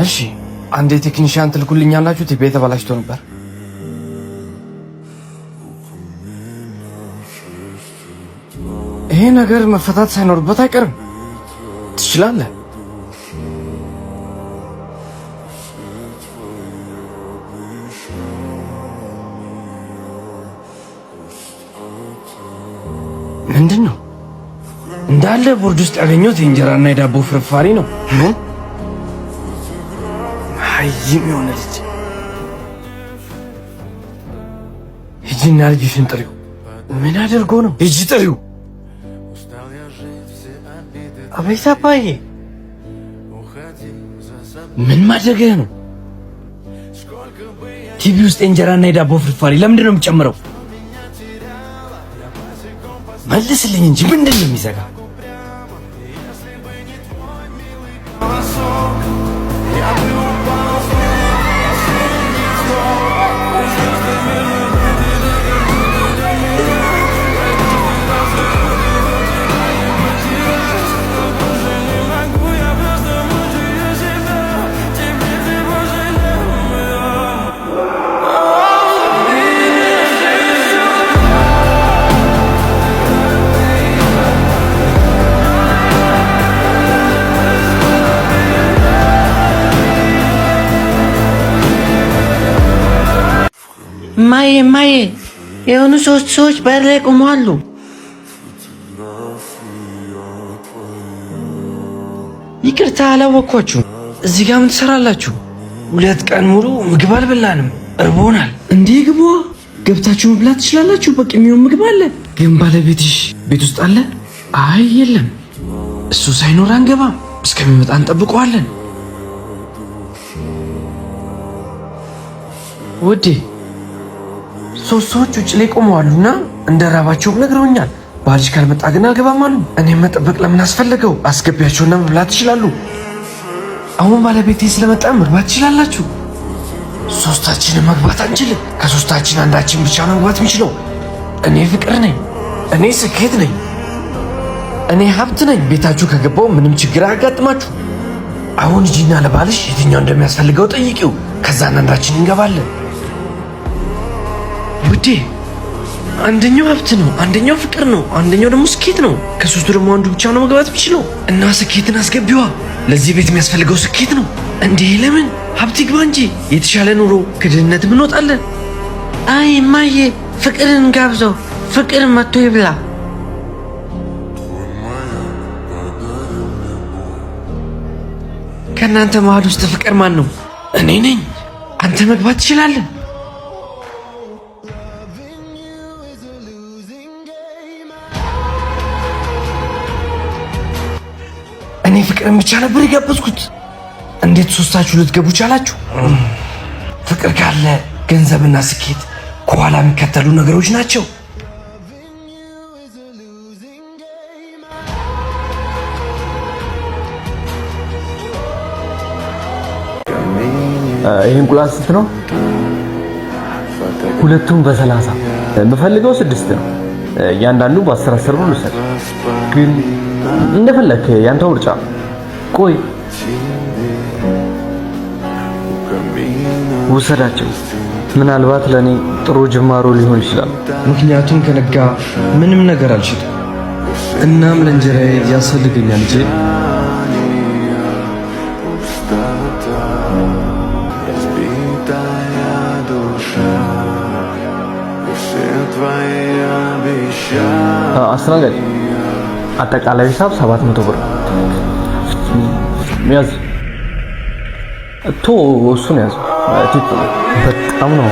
እሺ አንዴ ቴክኒሻን ትልኩልኛላችሁ? ቲቪ ተበላሽቶ ነበር። ይሄ ነገር መፈታት ሳይኖርበት አይቀርም። ትችላለህ። ምንድን ነው እንዳለ ቦርድ ውስጥ ያገኘሁት የእንጀራና የዳቦ ፍርፋሪ ነው። ምን አይም የሆነ ልጅ። ሂጂና ልጅሽን ጥሪው። ምን አድርጎ ነው? ሂጂ ጥሪው። አቤት አባዬ፣ ምን ማድረግህ ነው? ቲቪ ውስጥ የእንጀራና የዳቦ ፍርፋሪ ለምንድን ነው የምጨምረው? መልስልኝ እንጂ ምንድን ነው የሚዘጋ? ማዬ የሆኑ ሶስት ሰዎች በር ላይ ቆመዋል። ይቅርታ አላወኳችሁም። እዚህ ጋር ምን ትሰራላችሁ? 2 ቀን ሙሉ ምግብ አልበላንም፣ እርቦናል። እንዴ ግቡ፣ ገብታችሁ መብላት ትችላላችሁ። በቂ የሚሆን ምግብ አለ። ግን ባለቤትሽ ቤት ውስጥ አለ? አይ የለም፣ እሱ ሳይኖር አንገባም። እስከሚመጣ እንጠብቀዋለን። ውዴ 3 ሰዎች ውጭ ላይ ቆመዋሉና እንደራባቸው ነግረውኛል። ባልሽ ካልመጣ ግን አልገባም አሉ። እኔም መጠበቅ ለምን አስፈለገው? አስገቢያቸውና መብላት ይችላሉ። አሁን ባለቤቴ ስለመጣ መግባት ትችላላችሁ። 3ታችንን መግባት አንችልም። ከ3ታችን አንዳችን ብቻ ነው መግባት የሚችለው። እኔ ፍቅር ነኝ። እኔ ስኬት ነኝ። እኔ ሀብት ነኝ። ቤታችሁ ከገባው ምንም ችግር አያጋጥማችሁ። አሁን ሂጂና ለባልሽ የትኛው እንደሚያስፈልገው ጠይቂው። ከዛ አንዳችን እንገባለን። ውዴ አንደኛው ሀብት ነው፣ አንደኛው ፍቅር ነው፣ አንደኛው ደግሞ ስኬት ነው። ከ3ቱ ደግሞ አንዱ ብቻ ነው መግባት የሚችለው እና ስኬትን አስገቢዋ። ለዚህ ቤት የሚያስፈልገው ስኬት ነው። እንዴ ለምን ሀብት ይግባ እንጂ የተሻለ ኑሮ ከድህነት እንወጣለን። አይ እማዬ ፍቅርን ጋብዘው፣ ፍቅር መጥቶ ይብላ። ከእናንተ መሀል ውስጥ ፍቅር ማን ነው? እኔ ነኝ። አንተ መግባት ትችላለህ። እኔ ፍቅርን ብቻ ነበር የጋበዝኩት። እንዴት 3ታችሁ ልትገቡ ቻላችሁ? ፍቅር ካለ ገንዘብና ስኬት ከኋላ የሚከተሉ ነገሮች ናቸው። ይሄ እንቁላል ስንት ነው? ሁለቱም በ30 የምፈልገው 6 ነው። እያንዳንዱ በ10 ብር ልውሰድ። ግን እንደፈለክ ያንተ ምርጫ። ቆይ ውሰዳቸው። ምናልባት ለኔ ጥሩ ጅማሮ ሊሆን ይችላል። ምክንያቱም ከነጋ ምንም ነገር አልችልም። እናም ለእንጀራዬ ያስፈልገኛል እንጂ አስተናጋጅ አጠቃላይ ሂሳብ 700 ብር ያዝ። እሱን ያዝ። በጣም ነው